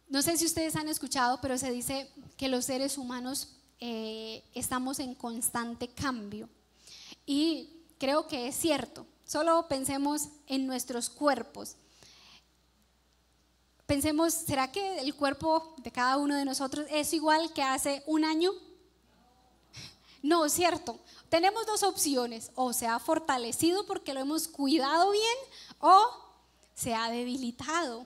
No sé si ustedes han escuchado, pero se dice que los seres humanos estamos en constante cambio. Y creo que es cierto. Solo pensemos en nuestros cuerpos. Pensemos, ¿será que el cuerpo de cada uno de nosotros es igual que hace un año? No, cierto. Tenemos dos opciones: o se ha fortalecido porque lo hemos cuidado bien, o se ha debilitado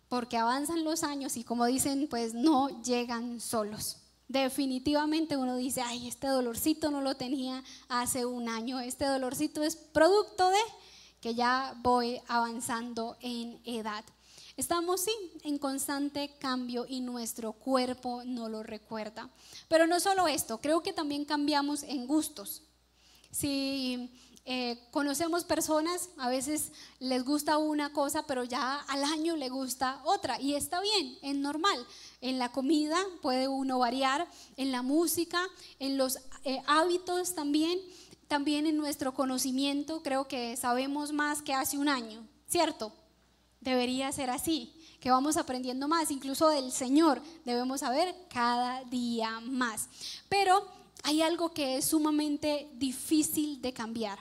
porque avanzan los años y, como dicen, pues no llegan solos. Definitivamente uno dice, ay, este dolorcito no lo tenía hace un año, este dolorcito es producto de que ya voy avanzando en edad. Estamos, sí, en constante cambio y nuestro cuerpo no lo recuerda. Pero no solo esto, creo que también cambiamos en gustos. Si conocemos personas, a veces les gusta una cosa, pero ya al año le gusta otra, y está bien, es normal. En la comida puede uno variar, en la música, en los hábitos también en nuestro conocimiento. Creo que sabemos más que hace un año, ¿cierto? Debería ser así, que vamos aprendiendo más, incluso del Señor debemos saber cada día más. Pero hay algo que es sumamente difícil de cambiar,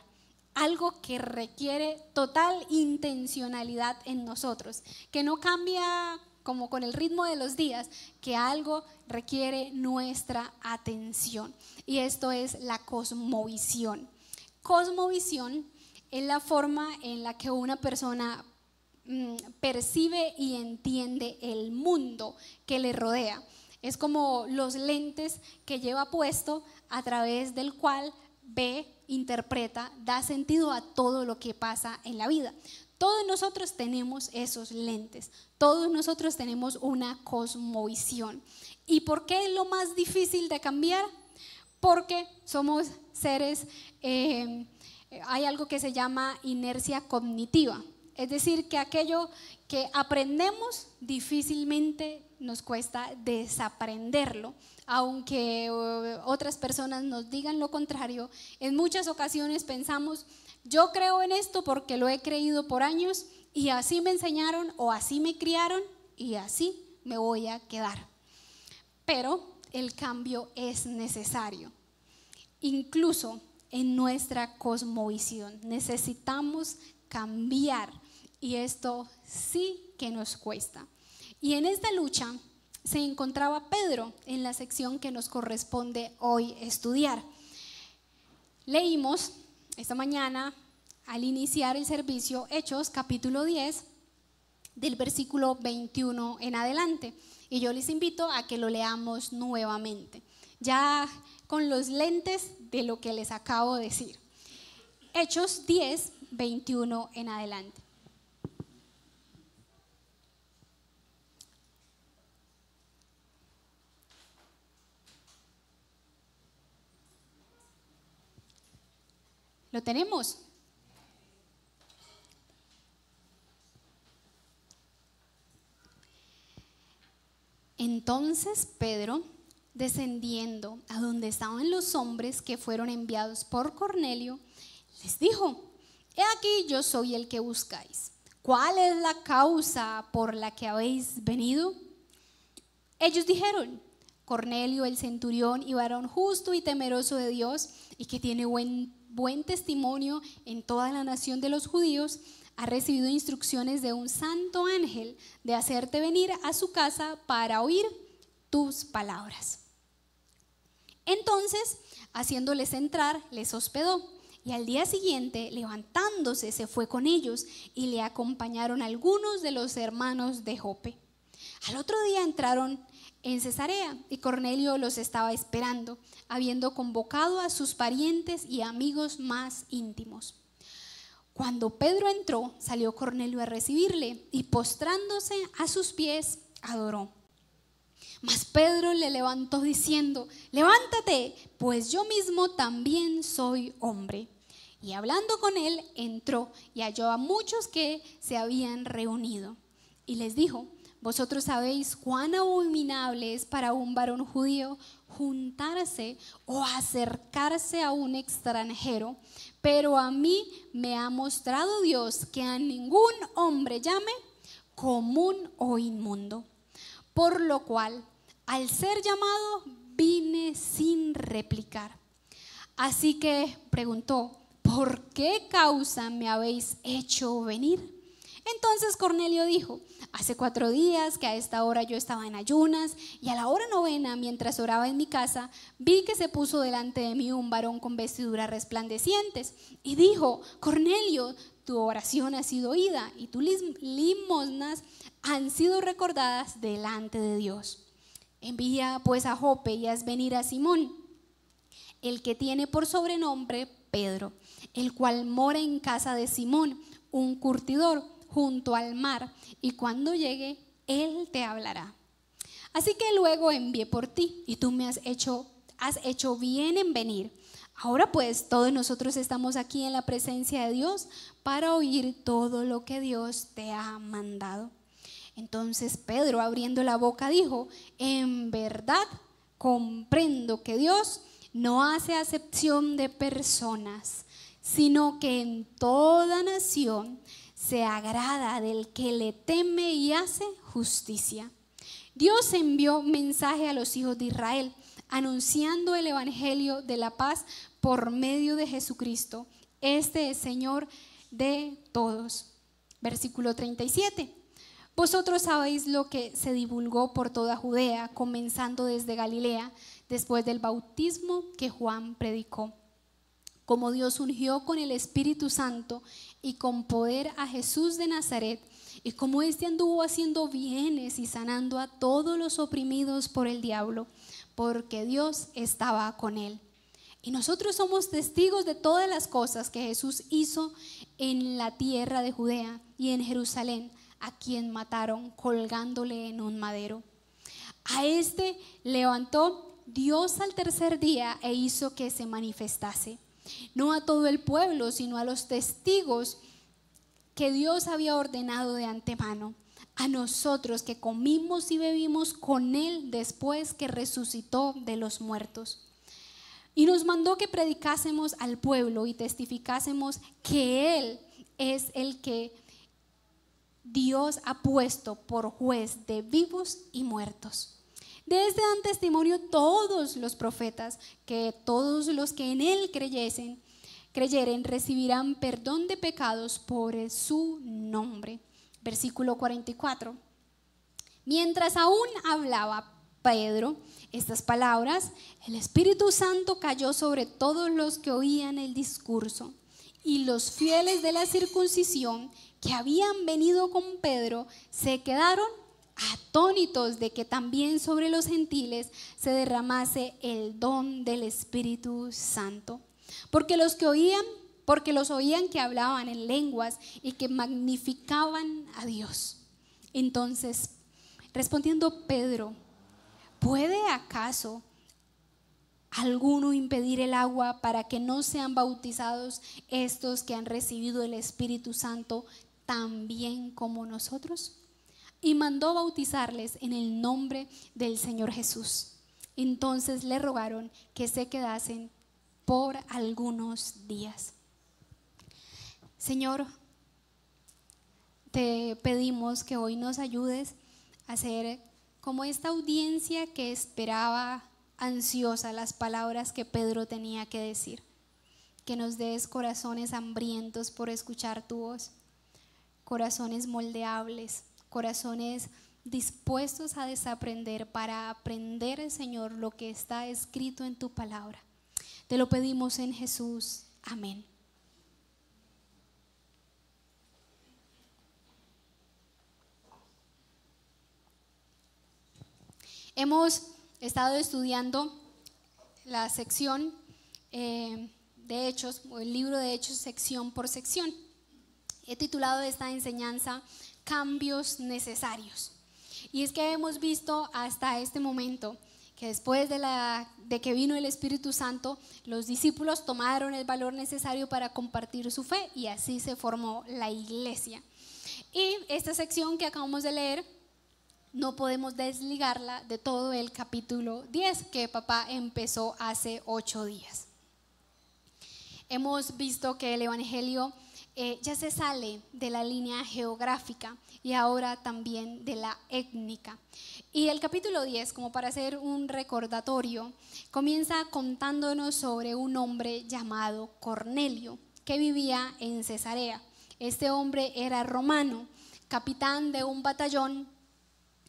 algo que requiere total intencionalidad en nosotros, que no cambia como con el ritmo de los días, que algo requiere nuestra atención, y esto es la cosmovisión. Cosmovisión es la forma en la que una persona percibe y entiende el mundo que le rodea. Es como los lentes que lleva puesto, a través del cual ve, interpreta, da sentido a todo lo que pasa en la vida. Todos nosotros tenemos esos lentes, todos nosotros tenemos una cosmovisión. ¿Y por qué es lo más difícil de cambiar? Porque somos seres, hay algo que se llama inercia cognitiva. Es decir, que aquello que aprendemos difícilmente nos cuesta desaprenderlo, aunque otras personas nos digan lo contrario. En muchas ocasiones pensamos, yo creo en esto porque lo he creído por años y así me enseñaron o así me criaron y así me voy a quedar. Pero el cambio es necesario, incluso en nuestra cosmovisión necesitamos cambiar, y esto sí que nos cuesta. Y en esta lucha se encontraba Pedro en la sección que nos corresponde hoy estudiar. Leímos esta mañana, al iniciar el servicio, Hechos capítulo 10, del versículo 21 en adelante, y yo les invito a que lo leamos nuevamente, ya con los lentes de lo que les acabo de decir. Hechos 10, 21 en adelante. ¿Lo tenemos? Entonces Pedro, descendiendo a donde estaban los hombres que fueron enviados por Cornelio, les dijo: he aquí, yo soy el que buscáis. ¿Cuál es la causa por la que habéis venido? Ellos dijeron: Cornelio el centurión y varón justo y temeroso de Dios, y que tiene buen testimonio en toda la nación de los judíos, ha recibido instrucciones de un santo ángel de hacerte venir a su casa para oír tus palabras. Entonces, haciéndoles entrar, les hospedó, y al día siguiente, levantándose, se fue con ellos, y le acompañaron algunos de los hermanos de Jope. Al otro día entraron en Cesarea, y Cornelio los estaba esperando, habiendo convocado a sus parientes y amigos más íntimos. Cuando Pedro entró, salió Cornelio a recibirle, y postrándose a sus pies, adoró. Mas Pedro le levantó diciendo: levántate, pues yo mismo también soy hombre. Y hablando con él, entró y halló a muchos que se habían reunido. Y les dijo: vosotros sabéis cuán abominable es para un varón judío juntarse o acercarse a un extranjero, pero a mí me ha mostrado Dios que a ningún hombre llame común o inmundo. Por lo cual, al ser llamado, vine sin replicar. Así que preguntó: ¿por qué causa me habéis hecho venir? Entonces Cornelio dijo: hace 4 días que a esta hora yo estaba en ayunas, y a la hora 9, mientras oraba en mi casa, vi que se puso delante de mí un varón con vestiduras resplandecientes, y dijo: Cornelio, tu oración ha sido oída, y tus limosnas han sido recordadas delante de Dios. Envía pues a Jope y haz venir a Simón, el que tiene por sobrenombre Pedro, el cual mora en casa de Simón, un curtidor, junto al mar, y cuando llegue, él te hablará. Así que luego envié por ti, y tú me has hecho bien en venir. Ahora pues todos nosotros estamos aquí en la presencia de Dios para oír todo lo que Dios te ha mandado. Entonces Pedro, abriendo la boca, dijo: en verdad comprendo que Dios no hace acepción de personas, sino que en toda nación se agrada del que le teme y hace justicia. Dios envió mensaje a los hijos de Israel, anunciando el evangelio de la paz por medio de Jesucristo. Este es Señor de todos. Versículo 37. Vosotros sabéis lo que se divulgó por toda Judea, comenzando desde Galilea, después del bautismo que Juan predicó, como Dios ungió con el Espíritu Santo y con poder a Jesús de Nazaret, y como éste anduvo haciendo bienes y sanando a todos los oprimidos por el diablo, porque Dios estaba con él. Y nosotros somos testigos de todas las cosas que Jesús hizo en la tierra de Judea y en Jerusalén, a quien mataron colgándole en un madero. A este levantó Dios al tercer día e hizo que se manifestase, no a todo el pueblo, sino a los testigos que Dios había ordenado de antemano, a nosotros que comimos y bebimos con él después que resucitó de los muertos. Y nos mandó que predicásemos al pueblo y testificásemos que él es el que Dios ha puesto por juez de vivos y muertos. De este dan testimonio todos los profetas, que todos los que en él creyeren recibirán perdón de pecados por su nombre. Versículo 44. Mientras aún hablaba Pedro estas palabras, el Espíritu Santo cayó sobre todos los que oían el discurso, y los fieles de la circuncisión que habían venido con Pedro se quedaron atónitos de que también sobre los gentiles se derramase el don del Espíritu Santo, porque los oían que hablaban en lenguas y que magnificaban a Dios. Entonces, respondiendo Pedro: ¿puede acaso alguno impedir el agua para que no sean bautizados estos que han recibido el Espíritu Santo también como nosotros? Y mandó bautizarles en el nombre del Señor Jesús. Entonces le rogaron que se quedasen por algunos días. Señor, te pedimos que hoy nos ayudes a ser como esta audiencia que esperaba ansiosa las palabras que Pedro tenía que decir. Que nos des corazones hambrientos por escuchar tu voz, corazones moldeables, corazones dispuestos a desaprender para aprender, Señor, lo que está escrito en tu palabra. Te lo pedimos en Jesús. Amén. Hemos estado estudiando la sección de Hechos, o el libro de Hechos, sección por sección. He titulado esta enseñanza Cambios Necesarios. Y es que hemos visto hasta este momento que después de que vino el Espíritu Santo, los discípulos tomaron el valor necesario para compartir su fe, y así se formó la iglesia. Y esta sección que acabamos de leer no podemos desligarla de todo el capítulo 10 que papá empezó hace 8 días. Hemos visto que el evangelio ya se sale de la línea geográfica y ahora también de la étnica. Y el capítulo 10, como para hacer un recordatorio, comienza contándonos sobre un hombre llamado Cornelio, que vivía en Cesarea. Este hombre era romano, capitán de un batallón,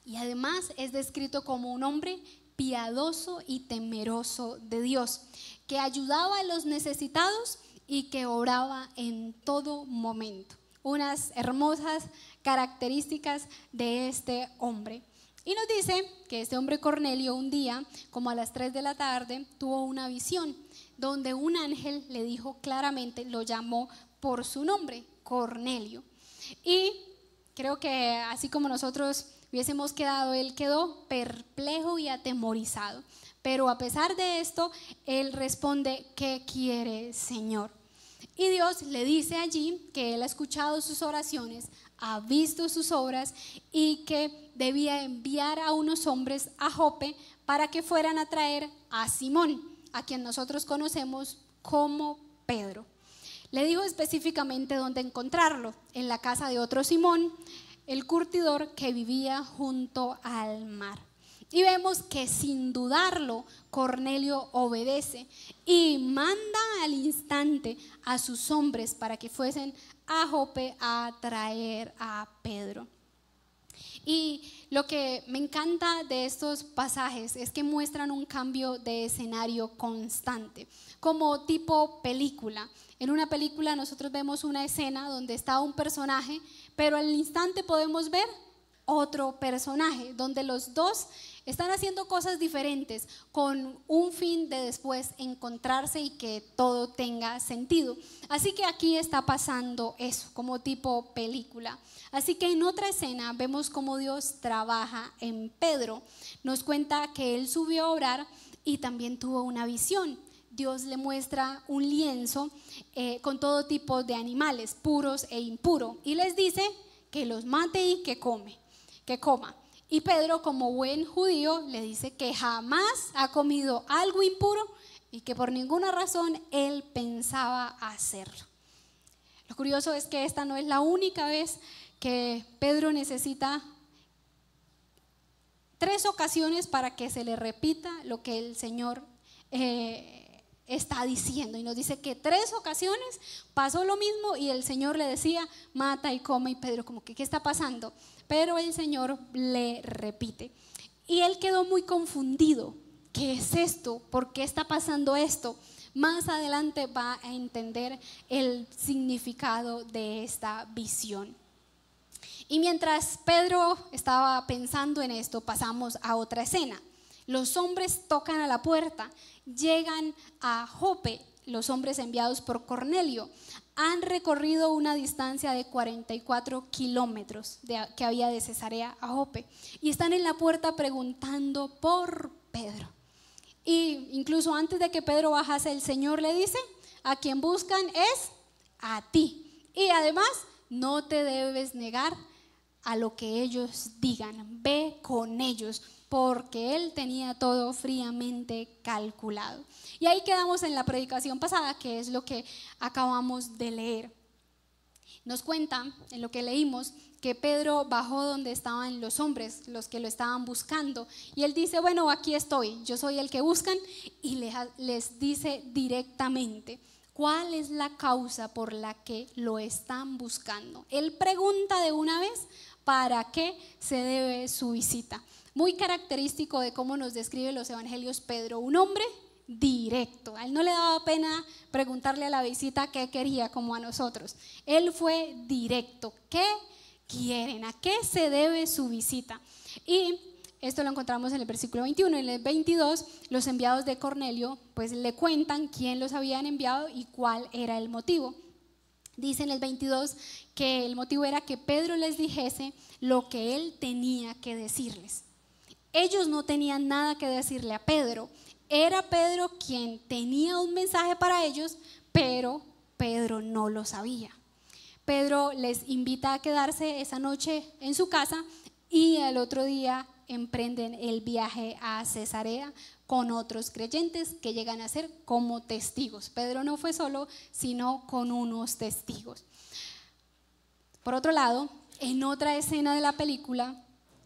y además es descrito como un hombre piadoso y temeroso de Dios, que ayudaba a los necesitados y que oraba en todo momento. Unas hermosas características de este hombre. Y nos dice que este hombre Cornelio un día, como a las 3 de la tarde, tuvo una visión donde un ángel le dijo claramente, lo llamó por su nombre, Cornelio. Y creo que así como nosotros hubiésemos quedado, él quedó perplejo y atemorizado. Pero a pesar de esto, él responde, ¿qué quiere, Señor? Y Dios le dice allí que él ha escuchado sus oraciones, ha visto sus obras y que debía enviar a unos hombres a Jope para que fueran a traer a Simón, a quien nosotros conocemos como Pedro. Le dijo específicamente dónde encontrarlo, en la casa de otro Simón, el curtidor que vivía junto al mar. Y vemos que sin dudarlo, Cornelio obedece y manda al instante a sus hombres para que fuesen a Jope a traer a Pedro. Y lo que me encanta de estos pasajes es que muestran un cambio de escenario constante, como tipo película. En una película nosotros vemos una escena donde está un personaje, pero al instante podemos ver otro personaje, donde los dos están haciendo cosas diferentes con un fin de después encontrarse y que todo tenga sentido. Así que aquí está pasando eso, como tipo película. Así que en otra escena vemos cómo Dios trabaja en Pedro. Nos cuenta que él subió a orar y también tuvo una visión. Dios le muestra un lienzo con todo tipo de animales, puros e impuros, y les dice que los mate y que coma. Y Pedro, como buen judío, le dice que jamás ha comido algo impuro y que por ninguna razón él pensaba hacerlo. Lo curioso es que esta no es la única vez que Pedro necesita 3 ocasiones para que se le repita lo que el Señor está diciendo. Y nos dice que 3 ocasiones pasó lo mismo y el Señor le decía, mata y come, y Pedro como que ¿qué está pasando? Pero el Señor le repite. Y él quedó muy confundido. ¿Qué es esto? ¿Por qué está pasando esto? Más adelante va a entender el significado de esta visión. Y mientras Pedro estaba pensando en esto, pasamos a otra escena. Los hombres tocan a la puerta, llegan a Jope, los hombres enviados por Cornelio. Han recorrido una distancia de 44 kilómetros que había de Cesarea a Jope y están en la puerta preguntando por Pedro. Y incluso antes de que Pedro bajase, el Señor le dice, a quien buscan es a ti. Y además, no te debes negar a lo que ellos digan, ve con ellos, porque él tenía todo fríamente calculado. Y ahí quedamos en la predicación pasada, que es lo que acabamos de leer. Nos cuenta, en lo que leímos, que Pedro bajó donde estaban los hombres, los que lo estaban buscando, y él dice, bueno, aquí estoy, yo soy el que buscan, y les dice directamente, ¿cuál es la causa por la que lo están buscando? Él pregunta de una vez, ¿para qué se debe su visita? Muy característico de cómo nos describe los evangelios Pedro, un hombre directo. A él no le daba pena preguntarle a la visita qué quería como a nosotros. Él fue directo. ¿Qué quieren? ¿A qué se debe su visita? Y esto lo encontramos en el versículo 21. En el 22, los enviados de Cornelio pues le cuentan quién los habían enviado y cuál era el motivo. Dice en el 22 que el motivo era que Pedro les dijese lo que él tenía que decirles. Ellos no tenían nada que decirle a Pedro. Era Pedro quien tenía un mensaje para ellos, pero Pedro no lo sabía. Pedro les invita a quedarse esa noche en su casa y al otro día emprenden el viaje a Cesarea con otros creyentes que llegan a ser como testigos. Pedro no fue solo, sino con unos testigos. Por otro lado, en otra escena de la película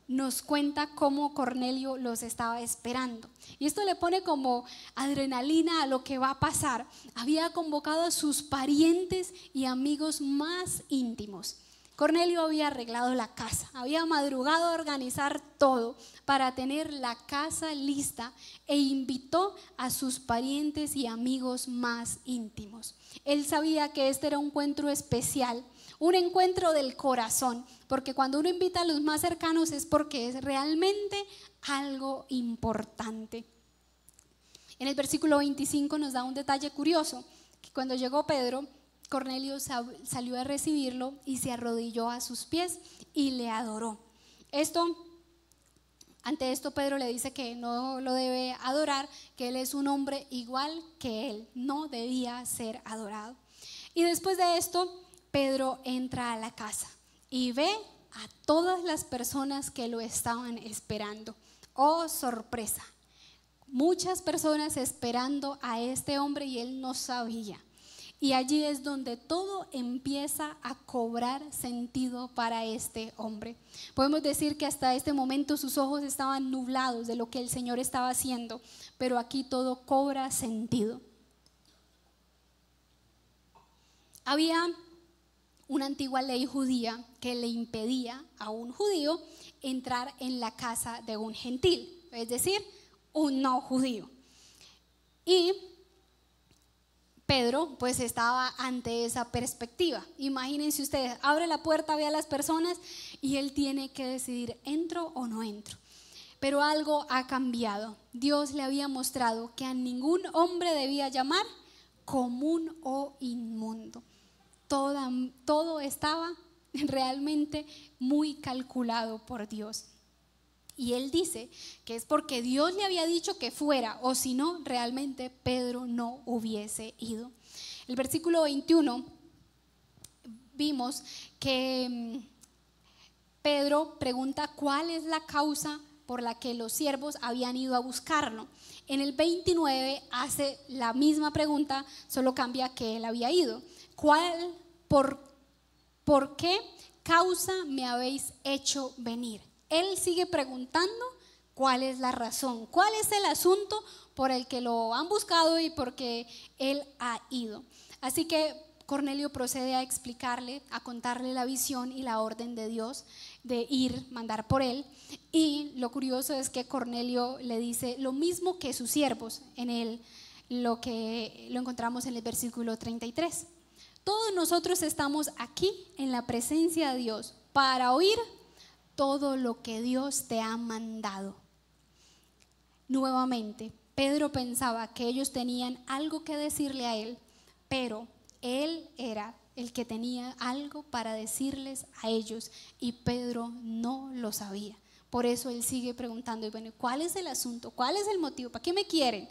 nos cuenta cómo Cornelio los estaba esperando. Y esto le pone como adrenalina a lo que va a pasar. Había convocado a sus parientes y amigos más íntimos. Cornelio había arreglado la casa, había madrugado a organizar todo para tener la casa lista e invitó a sus parientes y amigos más íntimos. Él sabía que este era un encuentro especial, un encuentro del corazón, porque cuando uno invita a los más cercanos es porque es realmente algo importante. En el versículo 25 nos da un detalle curioso, que cuando llegó Pedro, Cornelio salió a recibirlo y se arrodilló a sus pies y le adoró. Ante esto Pedro le dice que no lo debe adorar, que él es un hombre igual que él, no debía ser adorado. Y después de esto, Pedro entra a la casa y ve a todas las personas que lo estaban esperando. ¡Oh, sorpresa! Muchas personas esperando a este hombre y él no sabía. Y allí es donde todo empieza a cobrar sentido para este hombre. Podemos decir que hasta este momento sus ojos estaban nublados de lo que el Señor estaba haciendo, pero aquí todo cobra sentido. Había una antigua ley judía que le impedía a un judío entrar en la casa de un gentil, es decir, un no judío. Y Pedro pues estaba ante esa perspectiva. Imagínense ustedes, abre la puerta, ve a las personas y él tiene que decidir, ¿entro o no entro? Pero algo ha cambiado. Dios le había mostrado que a ningún hombre debía llamar común o inmundo. Todo estaba realmente muy calculado por Dios. Y él dice que es porque Dios le había dicho que fuera, o si no, realmente Pedro no hubiese ido. El versículo 21 vimos que Pedro pregunta cuál es la causa por la que los siervos habían ido a buscarlo. En el 29 hace la misma pregunta, solo cambia que él había ido. ¿Por qué causa me habéis hecho venir? Él sigue preguntando cuál es la razón, cuál es el asunto por el que lo han buscado y por qué él ha ido. Así que Cornelio procede a explicarle, a contarle la visión y la orden de Dios de ir, mandar por él. Y lo curioso es que Cornelio le dice lo mismo que sus siervos en él, lo encontramos en el versículo 33. Todos nosotros estamos aquí en la presencia de Dios para oír todo lo que Dios te ha mandado. Nuevamente, Pedro pensaba que ellos tenían algo que decirle a él, pero él era el que tenía algo para decirles a ellos y Pedro no lo sabía. Por eso él sigue preguntando, y bueno, ¿cuál es el asunto? ¿Cuál es el motivo? ¿Para qué me quieren?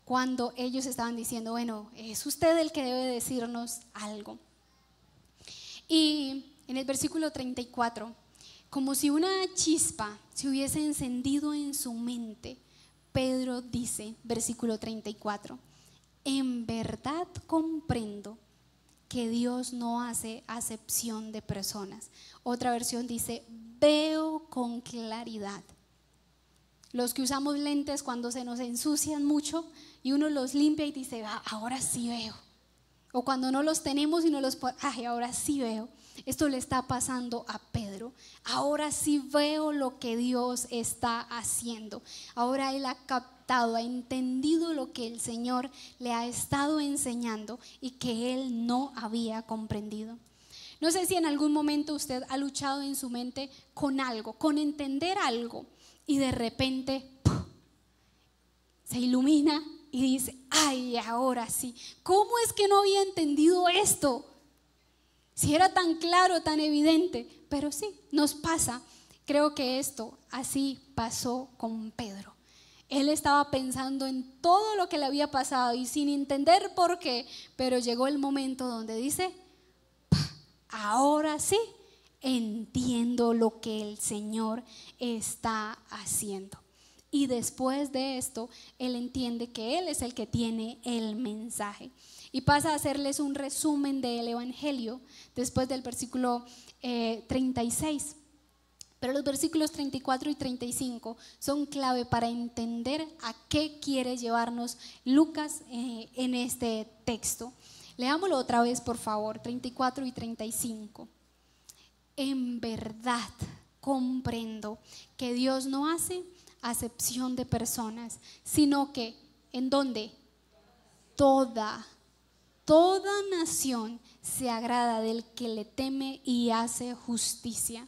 Cuando ellos estaban diciendo, bueno, es usted el que debe decirnos algo. Y en el versículo 34, como si una chispa se hubiese encendido en su mente, Pedro dice, versículo 34, en verdad comprendo que Dios no hace acepción de personas. Otra versión dice, veo con claridad. Los que usamos lentes cuando se nos ensucian mucho y uno los limpia y dice, ahora sí veo. O cuando no los tenemos y no los ponemos, ahora sí veo. Esto le está pasando a Pedro. Ahora sí veo lo que Dios está haciendo. Ahora él ha captado, ha entendido lo que el Señor le ha estado enseñando y que él no había comprendido. No sé si en algún momento usted ha luchado en su mente con algo, con entender algo y de repente ¡puf!, se ilumina y dice, ay, ahora sí. ¿Cómo es que no había entendido esto? Si era tan claro, tan evidente, pero sí, nos pasa. Creo que esto así pasó con Pedro. Él estaba pensando en todo lo que le había pasado y sin entender por qué, pero llegó el momento donde dice, ahora sí, entiendo lo que el Señor está haciendo. Y después de esto, él entiende que él es el que tiene el mensaje. Y pasa a hacerles un resumen del Evangelio después del versículo 36. Pero los versículos 34 y 35 son clave para entender a qué quiere llevarnos Lucas en este texto. Leámoslo otra vez, por favor, 34 y 35. En verdad comprendo que Dios no hace acepción de personas, sino que, ¿en dónde? Toda nación se agrada del que le teme y hace justicia.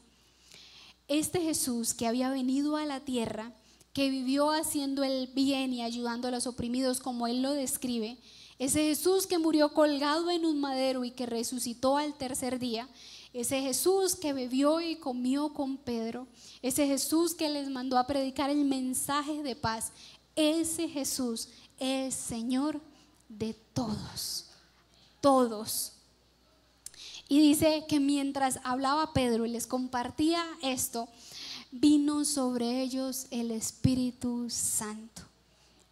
Este Jesús que había venido a la tierra, que vivió haciendo el bien y ayudando a los oprimidos como él lo describe, ese Jesús que murió colgado en un madero y que resucitó al tercer día, ese Jesús que bebió y comió con Pedro, ese Jesús que les mandó a predicar el mensaje de paz, ese Jesús es Señor de todos, todos. Y dice que mientras hablaba Pedro y les compartía esto, vino sobre ellos el Espíritu Santo.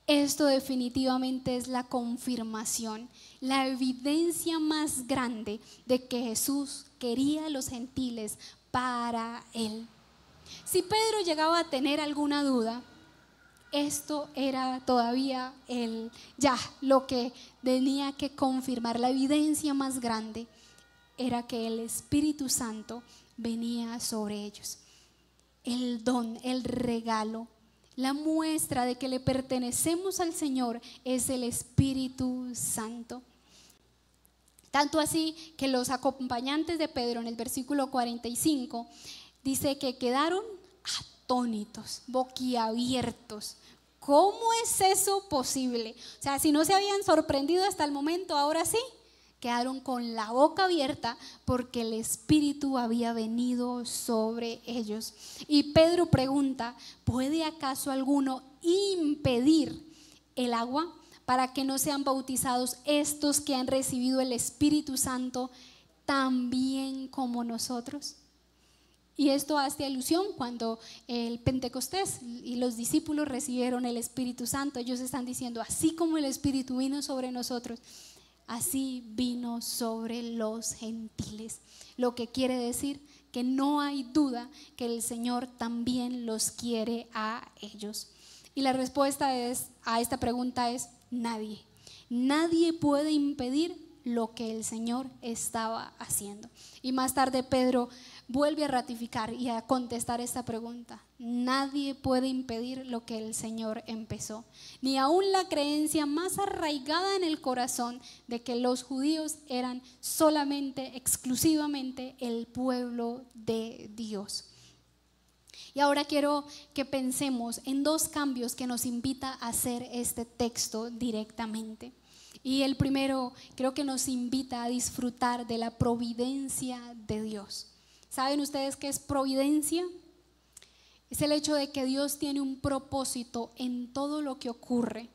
Esto definitivamente es la confirmación, la evidencia más grande de que Jesús quería a los gentiles para él. Si Pedro llegaba a tener alguna duda, esto era todavía lo que tenía que confirmar. La evidencia más grande era que el Espíritu Santo venía sobre ellos. El don, el regalo, la muestra de que le pertenecemos al Señor es el Espíritu Santo. Tanto así que los acompañantes de Pedro en el versículo 45 dice que quedaron atónitos, boquiabiertos. ¿Cómo es eso posible? O sea, si no se habían sorprendido hasta el momento, ahora sí, quedaron con la boca abierta porque el Espíritu había venido sobre ellos. Y Pedro pregunta, ¿puede acaso alguno impedir el agua para que no sean bautizados estos que han recibido el Espíritu Santo también como nosotros? Y esto hace alusión cuando el Pentecostés y los discípulos recibieron el Espíritu Santo. Ellos están diciendo, así como el Espíritu vino sobre nosotros, así vino sobre los gentiles. Lo que quiere decir que no hay duda que el Señor también los quiere a ellos. Y la respuesta a esta pregunta es nadie. Nadie puede impedir lo que el Señor estaba haciendo. Y más tarde Pedro vuelve a ratificar y a contestar esta pregunta. Nadie puede impedir lo que el Señor empezó. Ni aún la creencia más arraigada en el corazón de que los judíos eran solamente, exclusivamente el pueblo de Dios. Y ahora quiero que pensemos en dos cambios que nos invita a hacer este texto directamente. Y el primero creo que nos invita a disfrutar de la providencia de Dios. ¿Saben ustedes qué es providencia? Es el hecho de que Dios tiene un propósito en todo lo que ocurre,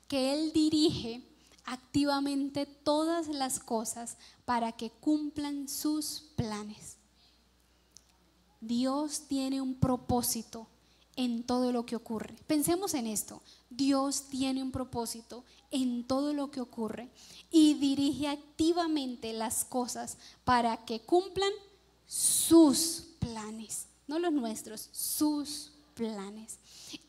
que Él dirige activamente todas las cosas para que cumplan sus planes. Dios tiene un propósito en todo lo que ocurre. Pensemos en esto. Dios tiene un propósito en todo lo que ocurre y dirige activamente las cosas para que cumplan sus planes, no los nuestros, sus planes.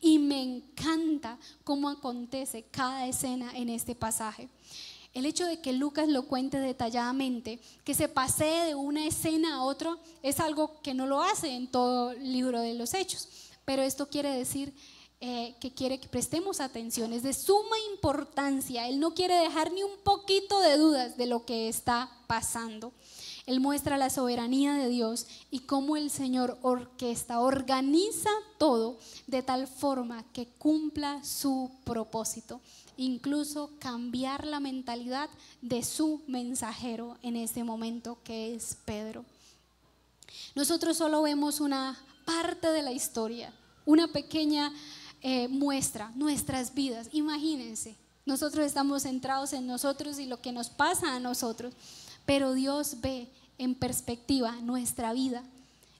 Y me encanta cómo acontece cada escena en este pasaje. El hecho de que Lucas lo cuente detalladamente, que se pasee de una escena a otra, es algo que no lo hace en todo el libro de los Hechos. Pero esto quiere decir que quiere que prestemos atención, es de suma importancia. Él no quiere dejar ni un poquito de dudas de lo que está pasando. Él muestra la soberanía de Dios y cómo el Señor organiza todo de tal forma que cumpla su propósito, incluso cambiar la mentalidad de su mensajero en este momento, que es Pedro. Nosotros solo vemos una parte de la historia, una pequeña muestra, nuestras vidas. Imagínense, nosotros estamos centrados en nosotros y lo que nos pasa a nosotros, pero Dios ve en perspectiva nuestra vida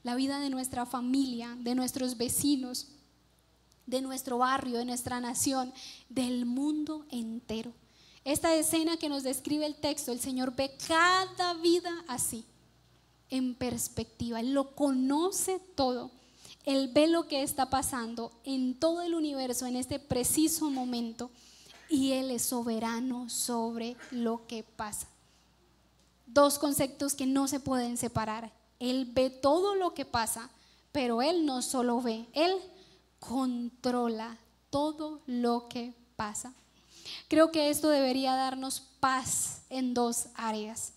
la vida de nuestra familia, de nuestros vecinos, de nuestro barrio, de nuestra nación, del mundo entero. Esta escena que nos describe el texto, el Señor ve cada vida así, en perspectiva. Él lo conoce todo. Él ve lo que está pasando en todo el universo en este preciso momento, y Él es soberano sobre lo que pasa. Dos conceptos que no se pueden separar. Él ve todo lo que pasa, pero Él no solo ve, Él controla todo lo que pasa. Creo que esto debería darnos paz en dos áreas.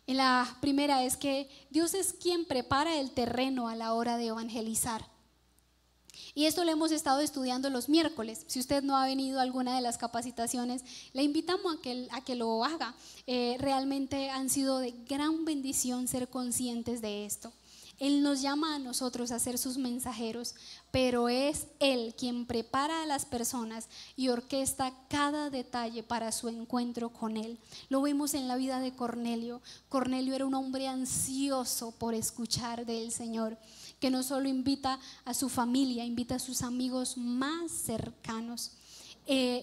En la primera es que Dios es quien prepara el terreno a la hora de evangelizar. Y esto lo hemos estado estudiando los miércoles. Si usted no ha venido a alguna de las capacitaciones, le invitamos a que lo haga. Realmente han sido de gran bendición ser conscientes de esto. Él nos llama a nosotros a ser sus mensajeros, pero es Él quien prepara a las personas y orquesta cada detalle para su encuentro con Él. Lo vemos en la vida de Cornelio. Cornelio era un hombre ansioso por escuchar del Señor, que no solo invita a su familia, invita a sus amigos más cercanos.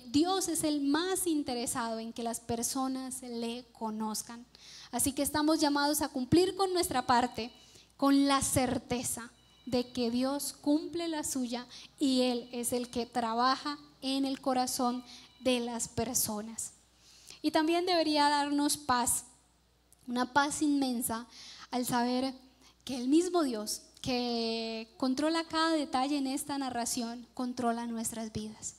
Dios es el más interesado en que las personas le conozcan. Así que estamos llamados a cumplir con nuestra parte, con la certeza de que Dios cumple la suya y Él es el que trabaja en el corazón de las personas. Y también debería darnos paz, una paz inmensa, al saber que el mismo Dios que controla cada detalle en esta narración, controla nuestras vidas.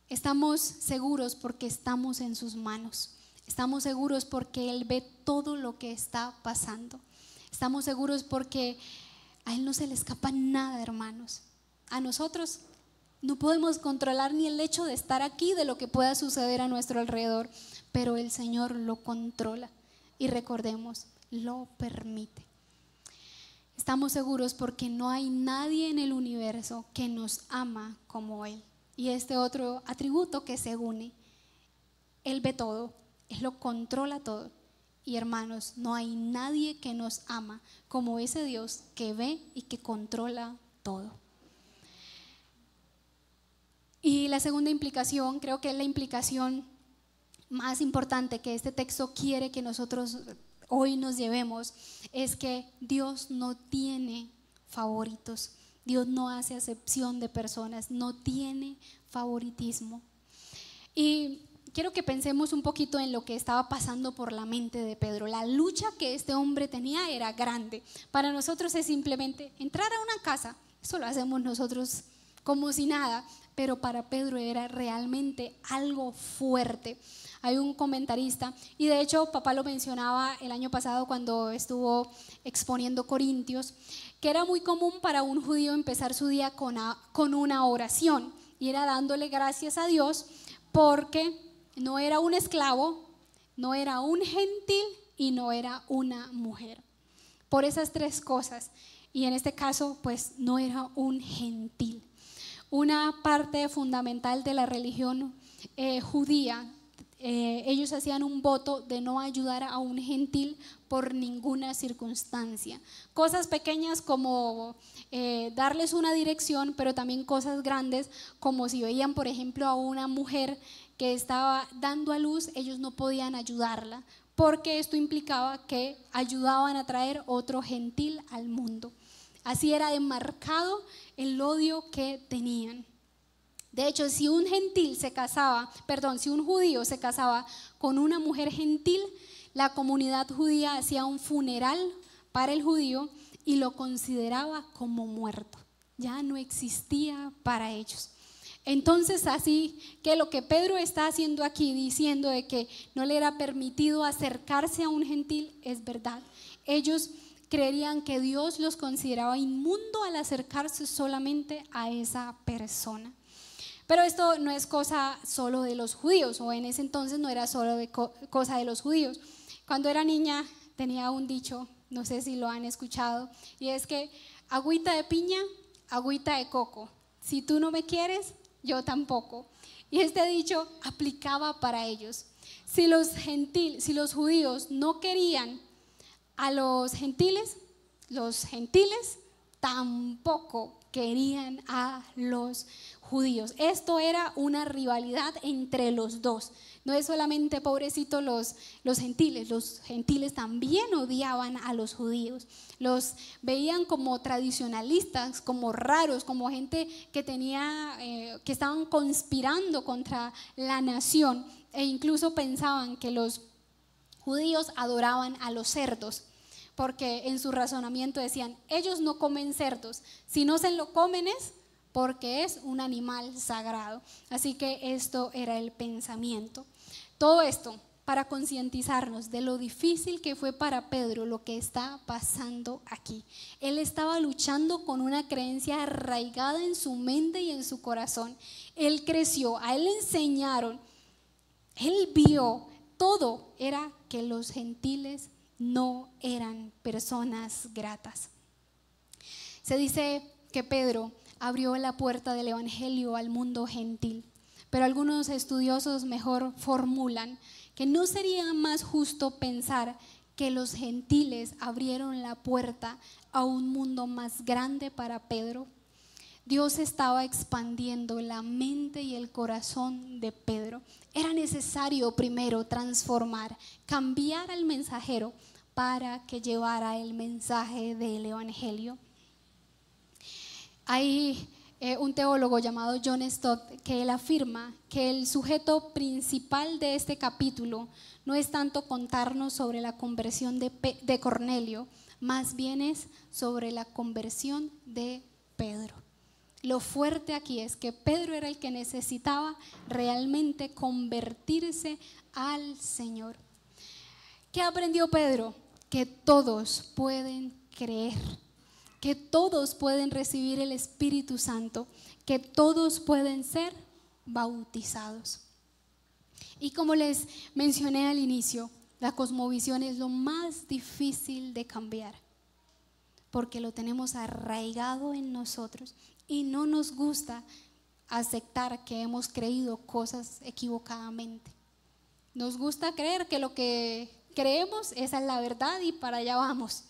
Estamos seguros porque estamos en sus manos. Estamos seguros porque Él ve todo lo que está pasando. Estamos seguros porque a Él no se le escapa nada, hermanos. A nosotros no podemos controlar ni el hecho de estar aquí, de lo que pueda suceder a nuestro alrededor, pero el Señor lo controla y recordemos, lo permite. Estamos seguros porque no hay nadie en el universo que nos ama como Él. Y este otro atributo que se une, Él ve todo, Él lo controla todo. Y hermanos, no hay nadie que nos ama como ese Dios que ve y que controla todo. Y la segunda implicación, creo que es la implicación más importante que este texto quiere que nosotros hoy nos llevemos, es que Dios no tiene favoritos. Dios no hace acepción de personas, no tiene favoritismo. Y quiero que pensemos un poquito en lo que estaba pasando por la mente de Pedro. La lucha que este hombre tenía era grande. Para nosotros es simplemente entrar a una casa. Eso lo hacemos nosotros como si nada, pero para Pedro era realmente algo fuerte. Hay un comentarista, y de hecho papá lo mencionaba el año pasado cuando estuvo exponiendo Corintios, que era muy común para un judío empezar su día con una oración, y era dándole gracias a Dios porque no era un esclavo, no era un gentil y no era una mujer. Por esas tres cosas. Y en este caso, pues no era un gentil. Una parte fundamental de la religión judía, ellos hacían un voto de no ayudar a un gentil por ninguna circunstancia. Cosas pequeñas como darles una dirección, pero también cosas grandes como si veían, por ejemplo, a una mujer que estaba dando a luz, ellos no podían ayudarla, porque esto implicaba que ayudaban a traer otro gentil al mundo. Así era demarcado el odio que tenían. De hecho, si un judío se casaba con una mujer gentil, la comunidad judía hacía un funeral para el judío y lo consideraba como muerto. Ya no existía para ellos. Entonces, así que lo que Pedro está haciendo aquí, diciendo de que no le era permitido acercarse a un gentil, es verdad. Ellos creerían que Dios los consideraba inmundo al acercarse solamente a esa persona. Pero esto no es cosa solo de los judíos, o en ese entonces no era solo cosa de los judíos. Cuando era niña tenía un dicho, no sé si lo han escuchado, y es que agüita de piña, agüita de coco. Si tú no me quieres, yo tampoco. Y este dicho aplicaba para ellos. Si los judíos no querían a los gentiles, los gentiles tampoco querían a los judíos. Esto era una rivalidad entre los dos. No es solamente pobrecito los gentiles también odiaban a los judíos. Los veían como tradicionalistas, como raros, como gente que que estaban conspirando contra la nación, e incluso pensaban que los judíos adoraban a los cerdos, porque en su razonamiento decían, ellos no comen cerdos, si no se lo comen es porque es un animal sagrado. Así que esto era el pensamiento. Todo esto para concientizarnos de lo difícil que fue para Pedro lo que está pasando aquí. Él estaba luchando con una creencia arraigada en su mente y en su corazón. Él creció, a él le enseñaron, él vio, todo era que los gentiles no eran personas gratas. Se dice que Pedro abrió la puerta del evangelio al mundo gentil, pero algunos estudiosos mejor formulan que no sería más justo pensar que los gentiles abrieron la puerta a un mundo más grande para Pedro. Dios estaba expandiendo la mente y el corazón de Pedro. Era necesario primero transformar, cambiar al mensajero para que llevara el mensaje del evangelio. Hay un teólogo llamado John Stott que él afirma que el sujeto principal de este capítulo no es tanto contarnos sobre la conversión de Cornelio, más bien es sobre la conversión de Pedro. Lo fuerte aquí es que Pedro era el que necesitaba realmente convertirse al Señor. ¿Qué aprendió Pedro? Que todos pueden creer, que todos pueden recibir el Espíritu Santo, que todos pueden ser bautizados. Y como les mencioné al inicio, la cosmovisión es lo más difícil de cambiar, porque lo tenemos arraigado en nosotros y no nos gusta aceptar que hemos creído cosas equivocadamente. Nos gusta creer que lo que creemos esa es la verdad y para allá vamos.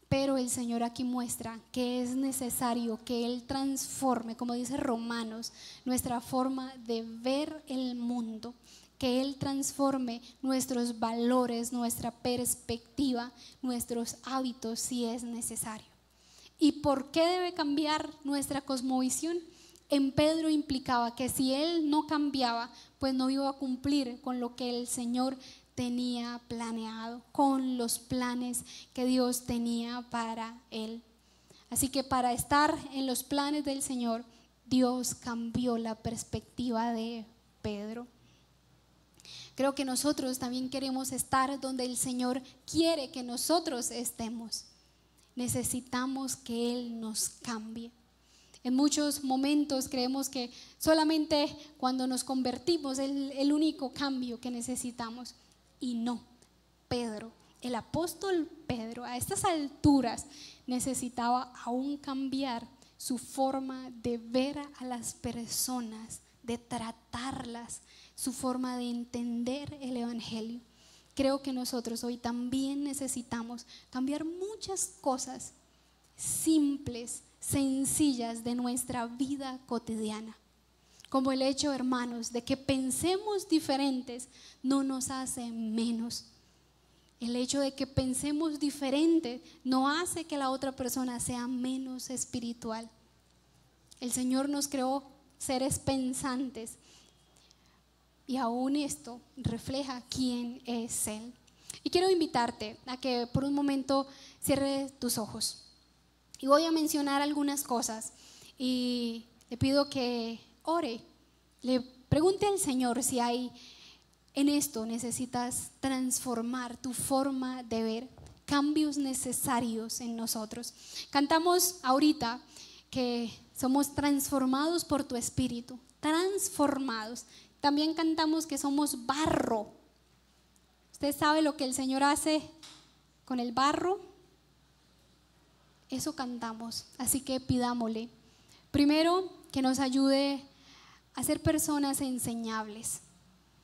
Pero el Señor aquí muestra que es necesario que Él transforme, como dice Romanos, nuestra forma de ver el mundo, que Él transforme nuestros valores, nuestra perspectiva, nuestros hábitos si es necesario. ¿Y por qué debe cambiar nuestra cosmovisión? En Pedro implicaba que si él no cambiaba, pues no iba a cumplir con lo que el Señor tenía planeado, con los planes que Dios tenía para él. Así que para estar en los planes del Señor, Dios cambió la perspectiva de Pedro. Creo que nosotros también queremos estar donde el Señor quiere que nosotros estemos. Necesitamos que Él nos cambie. En muchos momentos creemos que solamente cuando nos convertimos es el único cambio que necesitamos. Y no, Pedro, el apóstol Pedro, a estas alturas necesitaba aún cambiar su forma de ver a las personas, de tratarlas, su forma de entender el evangelio. Creo que nosotros hoy también necesitamos cambiar muchas cosas simples, sencillas de nuestra vida cotidiana. Como el hecho, hermanos, de que pensemos diferentes no nos hace menos. El hecho de que pensemos diferente no hace que la otra persona sea menos espiritual. El Señor nos creó seres pensantes. Y aún esto refleja quién es Él. Y quiero invitarte a que por un momento cierres tus ojos. Y voy a mencionar algunas cosas. Y le pido que ore. Le pregunte al Señor si hay en esto necesitas transformar tu forma de ver. Cambios necesarios en nosotros. Cantamos ahorita que somos transformados por tu Espíritu. Transformados. También cantamos que somos barro. ¿Usted sabe lo que el Señor hace con el barro? Eso cantamos. Así que pidámosle. Primero, que nos ayude a ser personas enseñables.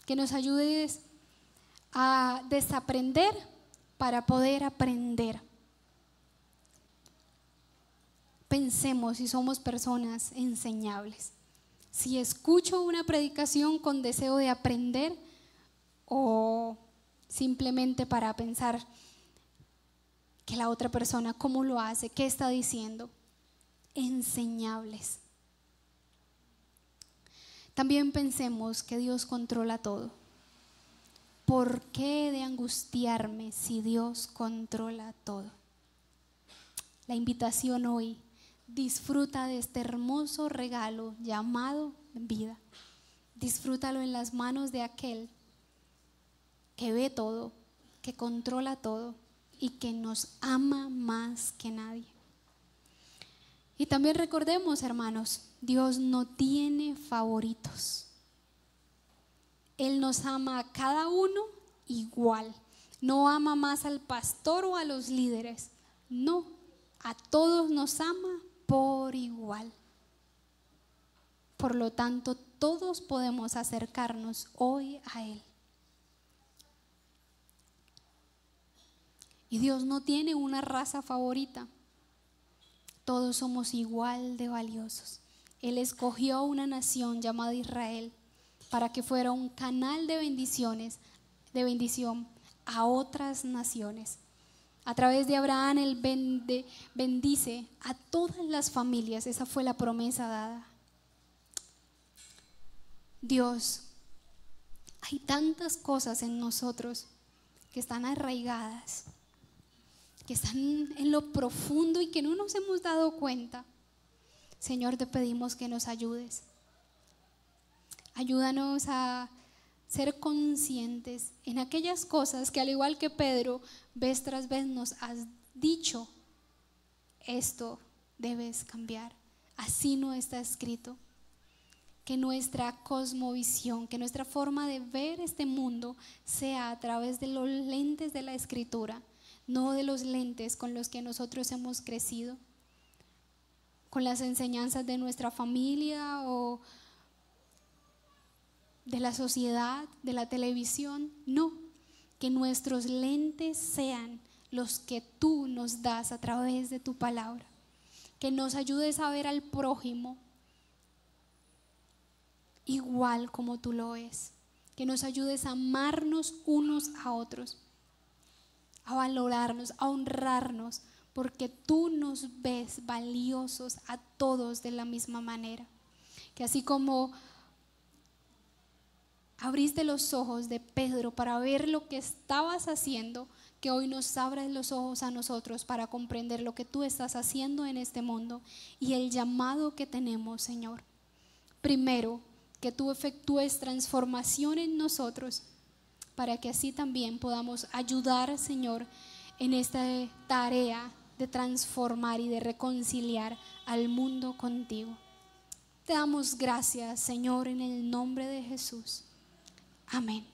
Que nos ayude a desaprender para poder aprender. pensemos si somos personas enseñables. Si escucho una predicación con deseo de aprender o simplemente para pensar que la otra persona cómo lo hace, qué está diciendo. Enseñables. También pensemos que Dios controla todo. ¿Por qué he de angustiarme si Dios controla todo? La invitación hoy: disfruta de este hermoso regalo llamado vida. Disfrútalo en las manos de aquel que ve todo, que controla todo y que nos ama más que nadie. Y también recordemos, hermanos, Dios no tiene favoritos. Él nos ama a cada uno igual. No ama más al pastor o a los líderes. No, a todos nos ama por igual. Por lo tanto, todos podemos acercarnos hoy a Él. Y Dios no tiene una raza favorita. Todos somos igual de valiosos. Él escogió una nación llamada Israel para que fuera un canal de bendición a otras naciones. A través de Abraham, Él bendice a todas las familias. Esa fue la promesa dada. Dios, hay tantas cosas en nosotros que están arraigadas, que están en lo profundo y que no nos hemos dado cuenta. Señor, te pedimos que nos ayudes. Ayúdanos a ser conscientes en aquellas cosas que, al igual que Pedro, vez tras vez nos has dicho: esto debes cambiar, así no está escrito. Que nuestra cosmovisión, que nuestra forma de ver este mundo sea a través de los lentes de la Escritura, no de los lentes con los que nosotros hemos crecido, con las enseñanzas de nuestra familia o de la sociedad, de la televisión. No, que nuestros lentes sean los que tú nos das a través de tu palabra. Que nos ayudes a ver al prójimo igual como tú lo es. Que nos ayudes a amarnos unos a otros, a valorarnos, a honrarnos, porque tú nos ves valiosos a todos de la misma manera. Que así como abriste los ojos de Pedro para ver lo que estabas haciendo, que hoy nos abras los ojos a nosotros para comprender lo que tú estás haciendo en este mundo y el llamado que tenemos, Señor. Primero, que tú efectúes transformación en nosotros, para que así también podamos ayudar, Señor, en esta tarea de transformar y de reconciliar al mundo contigo. Te damos gracias, Señor, en el nombre de Jesús. Amén.